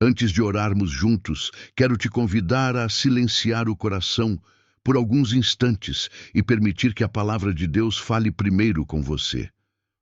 Antes de orarmos juntos, quero te convidar a silenciar o coração por alguns instantes e permitir que a palavra de Deus fale primeiro com você.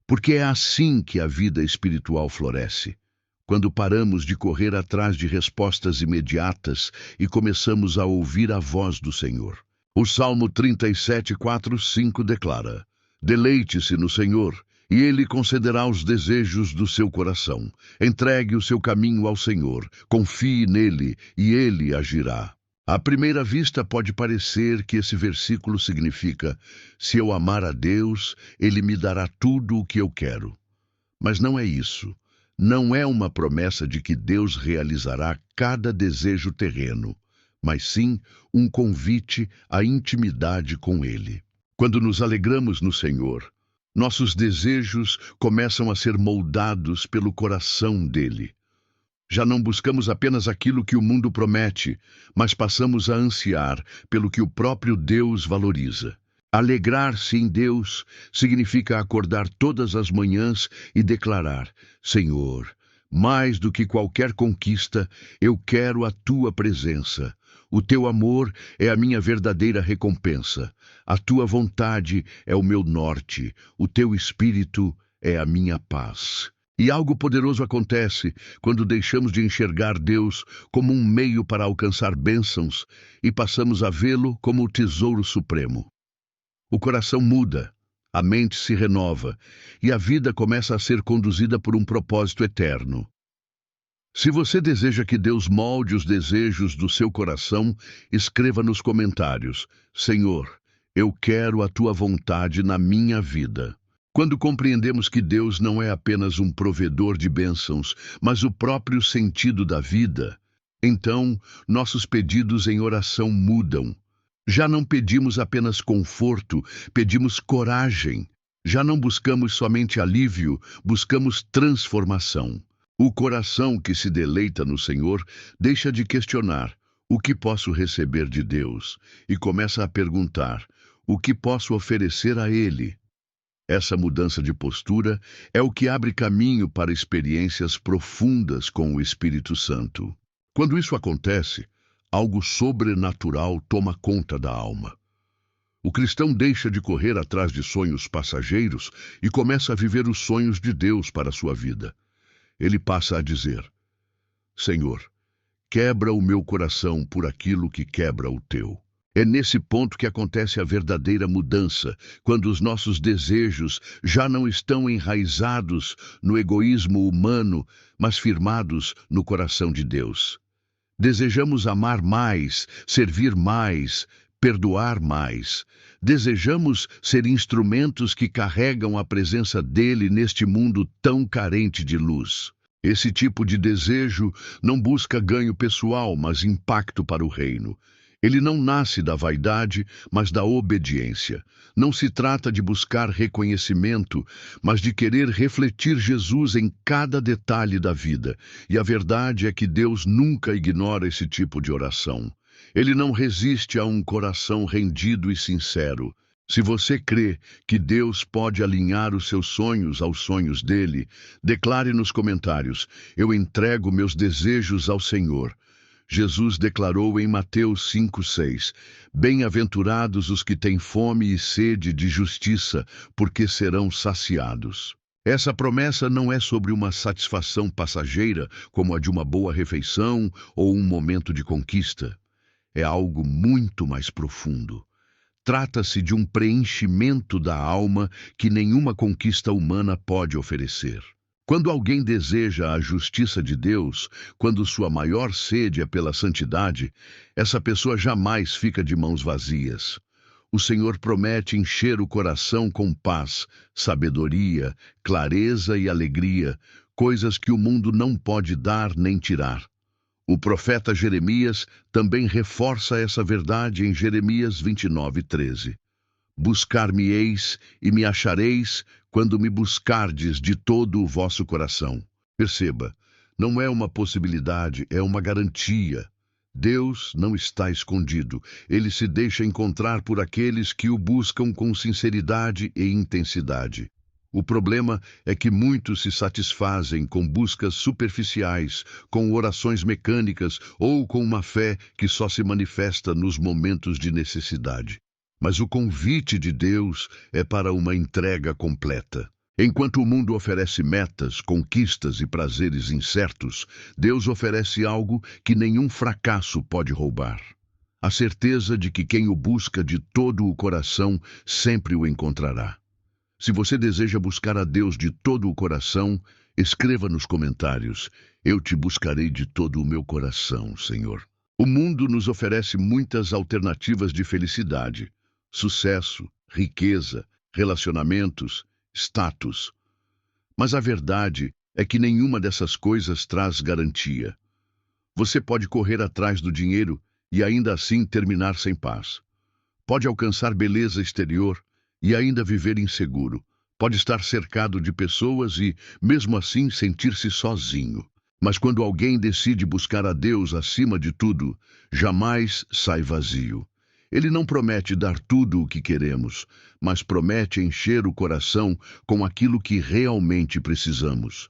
Porque é assim que a vida espiritual floresce. Quando paramos de correr atrás de respostas imediatas e começamos a ouvir a voz do Senhor. O Salmo 37, 4, 5 declara: Deleite-se no Senhor, e Ele concederá os desejos do seu coração. Entregue o seu caminho ao Senhor, confie nele, e Ele agirá. À primeira vista pode parecer que esse versículo significa: se eu amar a Deus, Ele me dará tudo o que eu quero. Mas não é isso. Não é uma promessa de que Deus realizará cada desejo terreno, mas sim um convite à intimidade com Ele. Quando nos alegramos no Senhor, nossos desejos começam a ser moldados pelo coração dele. Já não buscamos apenas aquilo que o mundo promete, mas passamos a ansiar pelo que o próprio Deus valoriza. Alegrar-se em Deus significa acordar todas as manhãs e declarar: Senhor, mais do que qualquer conquista, eu quero a tua presença. O teu amor é a minha verdadeira recompensa. A tua vontade é o meu norte. O teu espírito é a minha paz. E algo poderoso acontece quando deixamos de enxergar Deus como um meio para alcançar bênçãos e passamos a vê-lo como o tesouro supremo. O coração muda, a mente se renova e a vida começa a ser conduzida por um propósito eterno. Se você deseja que Deus molde os desejos do seu coração, escreva nos comentários: Senhor, eu quero a tua vontade na minha vida. Quando compreendemos que Deus não é apenas um provedor de bênçãos, mas o próprio sentido da vida, então nossos pedidos em oração mudam. Já não pedimos apenas conforto, pedimos coragem. Já não buscamos somente alívio, buscamos transformação. O coração que se deleita no Senhor deixa de questionar: o que posso receber de Deus? E começa a perguntar: o que posso oferecer a Ele? Essa mudança de postura é o que abre caminho para experiências profundas com o Espírito Santo. Quando isso acontece, algo sobrenatural toma conta da alma. O cristão deixa de correr atrás de sonhos passageiros e começa a viver os sonhos de Deus para a sua vida. Ele passa a dizer: Senhor, quebra o meu coração por aquilo que quebra o teu. É nesse ponto que acontece a verdadeira mudança, quando os nossos desejos já não estão enraizados no egoísmo humano, mas firmados no coração de Deus. Desejamos amar mais, servir mais, perdoar mais. Desejamos ser instrumentos que carregam a presença dele neste mundo tão carente de luz. Esse tipo de desejo não busca ganho pessoal, mas impacto para o reino. Ele não nasce da vaidade, mas da obediência. Não se trata de buscar reconhecimento, mas de querer refletir Jesus em cada detalhe da vida. E a verdade é que Deus nunca ignora esse tipo de oração. Ele não resiste a um coração rendido e sincero. Se você crê que Deus pode alinhar os seus sonhos aos sonhos dele, declare nos comentários: eu entrego meus desejos ao Senhor. Jesus declarou em Mateus 5:6: Bem-aventurados os que têm fome e sede de justiça, porque serão saciados. Essa promessa não é sobre uma satisfação passageira, como a de uma boa refeição ou um momento de conquista. É algo muito mais profundo. Trata-se de um preenchimento da alma que nenhuma conquista humana pode oferecer. Quando alguém deseja a justiça de Deus, quando sua maior sede é pela santidade, essa pessoa jamais fica de mãos vazias. O Senhor promete encher o coração com paz, sabedoria, clareza e alegria, coisas que o mundo não pode dar nem tirar. O profeta Jeremias também reforça essa verdade em Jeremias 29:13. Buscar-me-eis e me achareis quando me buscardes de todo o vosso coração. Perceba, não é uma possibilidade, é uma garantia. Deus não está escondido. Ele se deixa encontrar por aqueles que o buscam com sinceridade e intensidade. O problema é que muitos se satisfazem com buscas superficiais, com orações mecânicas ou com uma fé que só se manifesta nos momentos de necessidade. Mas o convite de Deus é para uma entrega completa. Enquanto o mundo oferece metas, conquistas e prazeres incertos, Deus oferece algo que nenhum fracasso pode roubar. A certeza de que quem o busca de todo o coração sempre o encontrará. Se você deseja buscar a Deus de todo o coração, escreva nos comentários: eu te buscarei de todo o meu coração, Senhor. O mundo nos oferece muitas alternativas de felicidade, sucesso, riqueza, relacionamentos, status. Mas a verdade é que nenhuma dessas coisas traz garantia. Você pode correr atrás do dinheiro e ainda assim terminar sem paz. Pode alcançar beleza exterior e ainda viver inseguro. Pode estar cercado de pessoas e, mesmo assim, sentir-se sozinho. Mas quando alguém decide buscar a Deus acima de tudo, jamais sai vazio. Ele não promete dar tudo o que queremos, mas promete encher o coração com aquilo que realmente precisamos.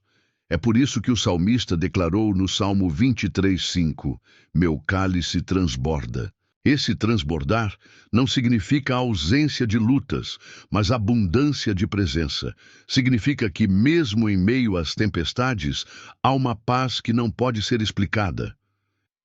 É por isso que o salmista declarou no Salmo 23:5: meu cálice transborda. Esse transbordar não significa ausência de lutas, mas abundância de presença. Significa que, mesmo em meio às tempestades, há uma paz que não pode ser explicada.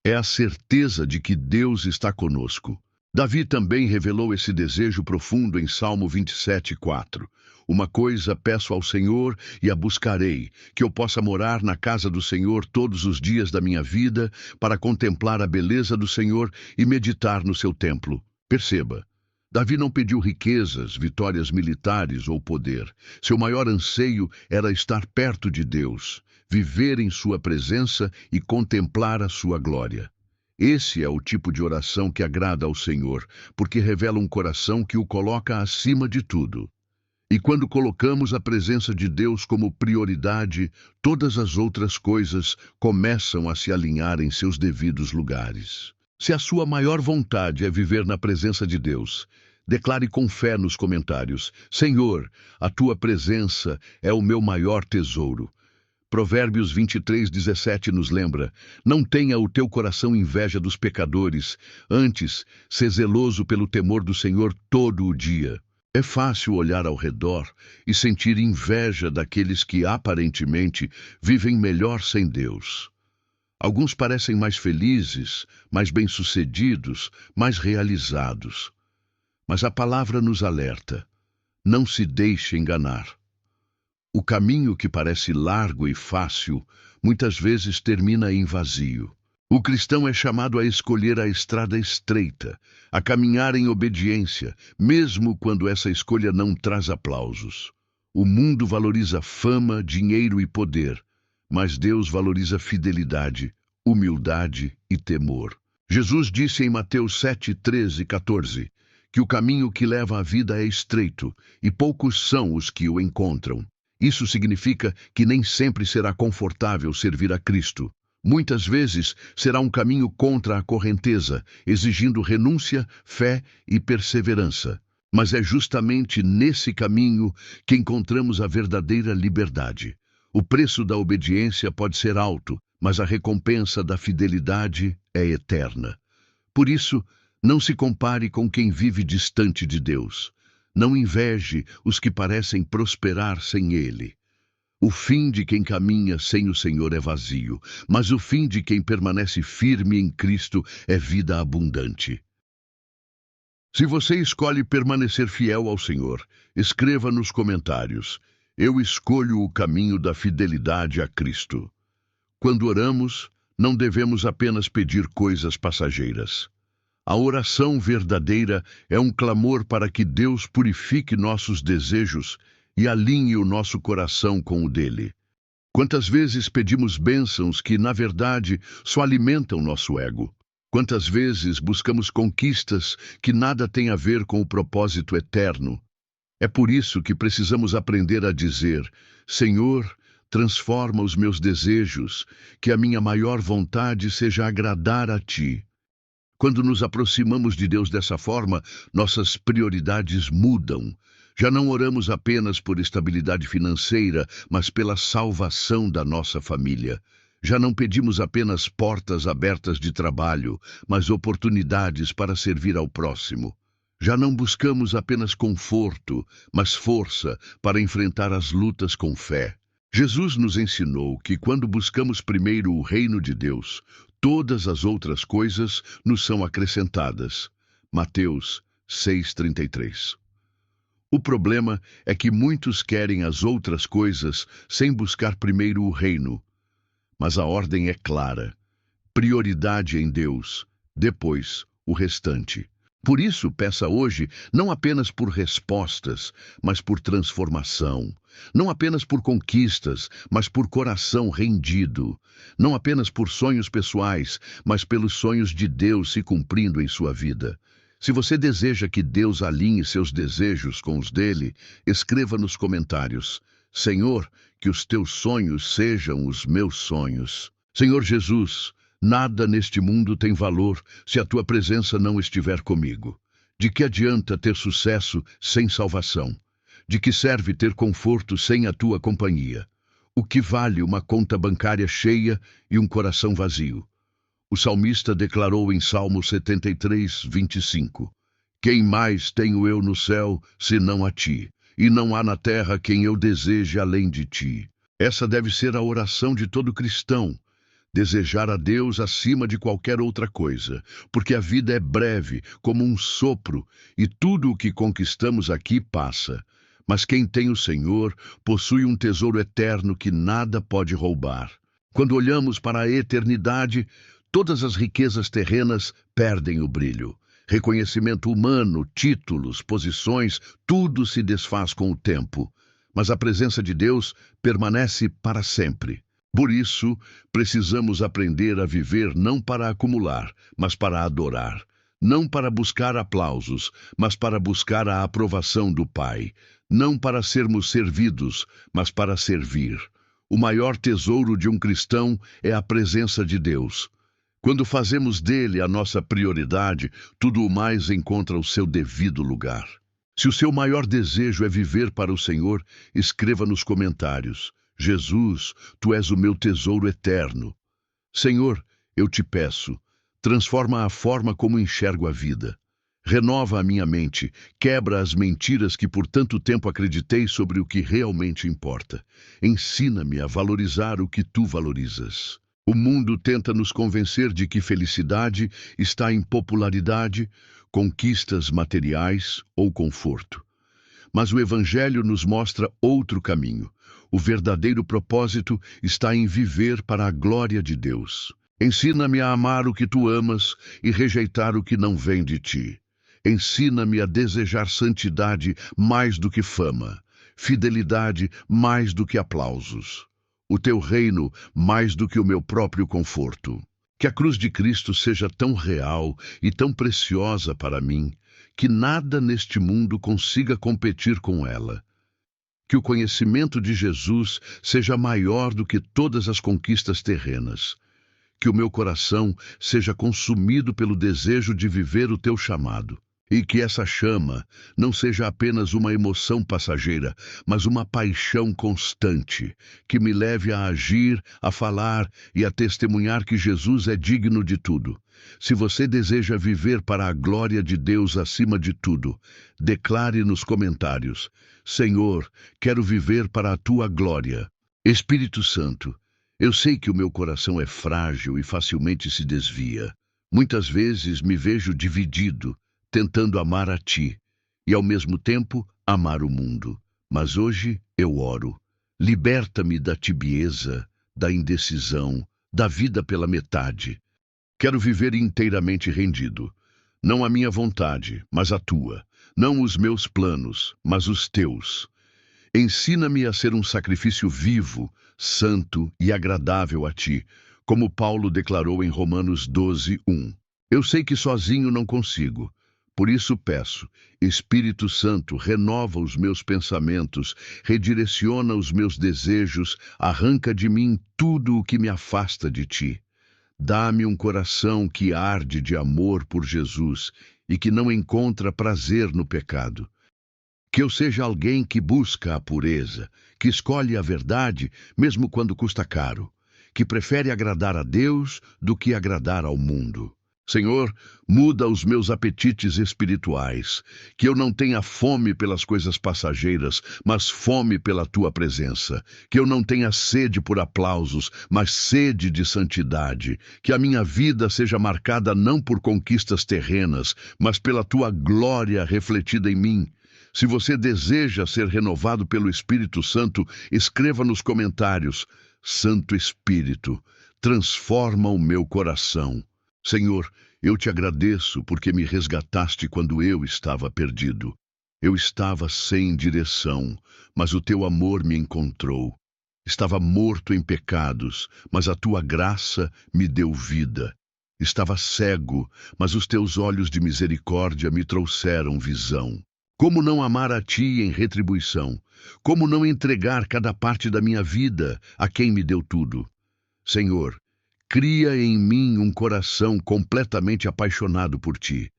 É a certeza de que Deus está conosco. Davi também revelou esse desejo profundo em Salmo 27:4. Uma coisa peço ao Senhor e a buscarei, que eu possa morar na casa do Senhor todos os dias da minha vida, para contemplar a beleza do Senhor e meditar no seu templo. Perceba, Davi não pediu riquezas, vitórias militares ou poder. Seu maior anseio era estar perto de Deus, viver em sua presença e contemplar a sua glória. Esse é o tipo de oração que agrada ao Senhor, porque revela um coração que o coloca acima de tudo. E quando colocamos a presença de Deus como prioridade, todas as outras coisas começam a se alinhar em seus devidos lugares. Se a sua maior vontade é viver na presença de Deus, declare com fé nos comentários: Senhor, a tua presença é o meu maior tesouro. Provérbios 23:17 nos lembra: não tenha o teu coração inveja dos pecadores, antes, sê zeloso pelo temor do Senhor todo o dia. É fácil olhar ao redor e sentir inveja daqueles que aparentemente vivem melhor sem Deus. Alguns parecem mais felizes, mais bem-sucedidos, mais realizados. Mas a palavra nos alerta: não se deixe enganar. O caminho que parece largo e fácil, muitas vezes termina em vazio. O cristão é chamado a escolher a estrada estreita, a caminhar em obediência, mesmo quando essa escolha não traz aplausos. O mundo valoriza fama, dinheiro e poder, mas Deus valoriza fidelidade, humildade e temor. Jesus disse em Mateus 7:13 e 14 que o caminho que leva à vida é estreito e poucos são os que o encontram. Isso significa que nem sempre será confortável servir a Cristo. Muitas vezes será um caminho contra a correnteza, exigindo renúncia, fé e perseverança. Mas é justamente nesse caminho que encontramos a verdadeira liberdade. O preço da obediência pode ser alto, mas a recompensa da fidelidade é eterna. Por isso, não se compare com quem vive distante de Deus. Não inveje os que parecem prosperar sem Ele. O fim de quem caminha sem o Senhor é vazio, mas o fim de quem permanece firme em Cristo é vida abundante. Se você escolhe permanecer fiel ao Senhor, escreva nos comentários: eu escolho o caminho da fidelidade a Cristo. Quando oramos, não devemos apenas pedir coisas passageiras. A oração verdadeira é um clamor para que Deus purifique nossos desejos e alinhe o nosso coração com o dele. Quantas vezes pedimos bênçãos que, na verdade, só alimentam nosso ego? Quantas vezes buscamos conquistas que nada têm a ver com o propósito eterno? É por isso que precisamos aprender a dizer: Senhor, transforma os meus desejos, que a minha maior vontade seja agradar a Ti. Quando nos aproximamos de Deus dessa forma, nossas prioridades mudam. Já não oramos apenas por estabilidade financeira, mas pela salvação da nossa família. Já não pedimos apenas portas abertas de trabalho, mas oportunidades para servir ao próximo. Já não buscamos apenas conforto, mas força para enfrentar as lutas com fé. Jesus nos ensinou que quando buscamos primeiro o reino de Deus, todas as outras coisas nos são acrescentadas. Mateus 6,33. O problema é que muitos querem as outras coisas sem buscar primeiro o reino. Mas a ordem é clara: prioridade em Deus, depois o restante. Por isso, peça hoje não apenas por respostas, mas por transformação. Não apenas por conquistas, mas por coração rendido. Não apenas por sonhos pessoais, mas pelos sonhos de Deus se cumprindo em sua vida. Se você deseja que Deus alinhe seus desejos com os dele, escreva nos comentários: Senhor, que os teus sonhos sejam os meus sonhos. Senhor Jesus, nada neste mundo tem valor se a tua presença não estiver comigo. De que adianta ter sucesso sem salvação? De que serve ter conforto sem a tua companhia? O que vale uma conta bancária cheia e um coração vazio? O salmista declarou em Salmo 73:25: Quem mais tenho eu no céu, senão a ti? E não há na terra quem eu deseje além de ti. Essa deve ser a oração de todo cristão. Desejar a Deus acima de qualquer outra coisa, porque a vida é breve, como um sopro, e tudo o que conquistamos aqui passa. Mas quem tem o Senhor possui um tesouro eterno que nada pode roubar. Quando olhamos para a eternidade, todas as riquezas terrenas perdem o brilho. Reconhecimento humano, títulos, posições, tudo se desfaz com o tempo. Mas a presença de Deus permanece para sempre. Por isso, precisamos aprender a viver não para acumular, mas para adorar. Não para buscar aplausos, mas para buscar a aprovação do Pai. Não para sermos servidos, mas para servir. O maior tesouro de um cristão é a presença de Deus. Quando fazemos dele a nossa prioridade, tudo o mais encontra o seu devido lugar. Se o seu maior desejo é viver para o Senhor, escreva nos comentários: Jesus, tu és o meu tesouro eterno. Senhor, eu te peço, transforma a forma como enxergo a vida. Renova a minha mente, quebra as mentiras que por tanto tempo acreditei sobre o que realmente importa. Ensina-me a valorizar o que tu valorizas. O mundo tenta nos convencer de que felicidade está em popularidade, conquistas materiais ou conforto. Mas o Evangelho nos mostra outro caminho. O verdadeiro propósito está em viver para a glória de Deus. Ensina-me a amar o que tu amas e rejeitar o que não vem de ti. Ensina-me a desejar santidade mais do que fama, fidelidade mais do que aplausos, o teu reino mais do que o meu próprio conforto. Que a cruz de Cristo seja tão real e tão preciosa para mim, que nada neste mundo consiga competir com ela. Que o conhecimento de Jesus seja maior do que todas as conquistas terrenas. Que o meu coração seja consumido pelo desejo de viver o teu chamado. E que essa chama não seja apenas uma emoção passageira, mas uma paixão constante, que me leve a agir, a falar e a testemunhar que Jesus é digno de tudo. Se você deseja viver para a glória de Deus acima de tudo, declare nos comentários: Senhor, quero viver para a tua glória. Espírito Santo, eu sei que o meu coração é frágil e facilmente se desvia. Muitas vezes me vejo dividido, tentando amar a ti e, ao mesmo tempo, amar o mundo. Mas hoje eu oro. Liberta-me da tibieza, da indecisão, da vida pela metade. Quero viver inteiramente rendido. Não a minha vontade, mas a tua. Não os meus planos, mas os teus. Ensina-me a ser um sacrifício vivo, santo e agradável a ti, como Paulo declarou em Romanos 12:1. Eu sei que sozinho não consigo. Por isso peço, Espírito Santo, renova os meus pensamentos, redireciona os meus desejos, arranca de mim tudo o que me afasta de ti. Dá-me um coração que arde de amor por Jesus e que não encontra prazer no pecado. Que eu seja alguém que busca a pureza, que escolhe a verdade, mesmo quando custa caro, que prefere agradar a Deus do que agradar ao mundo. Senhor, muda os meus apetites espirituais, que eu não tenha fome pelas coisas passageiras, mas fome pela tua presença, que eu não tenha sede por aplausos, mas sede de santidade, que a minha vida seja marcada não por conquistas terrenas, mas pela tua glória refletida em mim. Se você deseja ser renovado pelo Espírito Santo, escreva nos comentários: Santo Espírito, transforma o meu coração. Senhor, eu te agradeço porque me resgataste quando eu estava perdido. Eu estava sem direção, mas o teu amor me encontrou. Estava morto em pecados, mas a tua graça me deu vida. Estava cego, mas os teus olhos de misericórdia me trouxeram visão. Como não amar a ti em retribuição? Como não entregar cada parte da minha vida a quem me deu tudo? Senhor, cria em mim um coração completamente apaixonado por ti.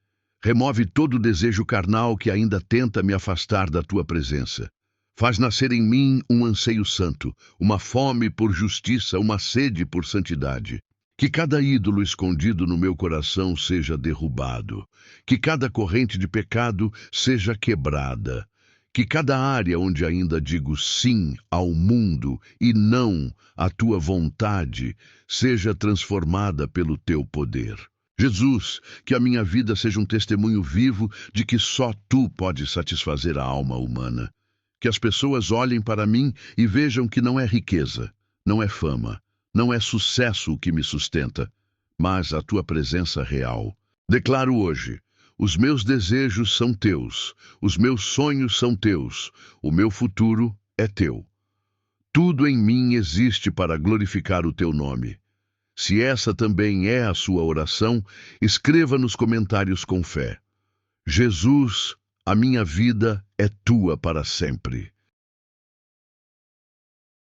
Remove todo o desejo carnal que ainda tenta me afastar da tua presença. Faz nascer em mim um anseio santo, uma fome por justiça, uma sede por santidade. Que cada ídolo escondido no meu coração seja derrubado. Que cada corrente de pecado seja quebrada. Que cada área onde ainda digo sim ao mundo e não à tua vontade seja transformada pelo teu poder. Jesus, que a minha vida seja um testemunho vivo de que só tu podes satisfazer a alma humana. Que as pessoas olhem para mim e vejam que não é riqueza, não é fama, não é sucesso o que me sustenta, mas a tua presença real. Declaro hoje: os meus desejos são teus, os meus sonhos são teus, o meu futuro é teu. Tudo em mim existe para glorificar o teu nome. Se essa também é a sua oração, escreva nos comentários com fé: Jesus, a minha vida é tua para sempre.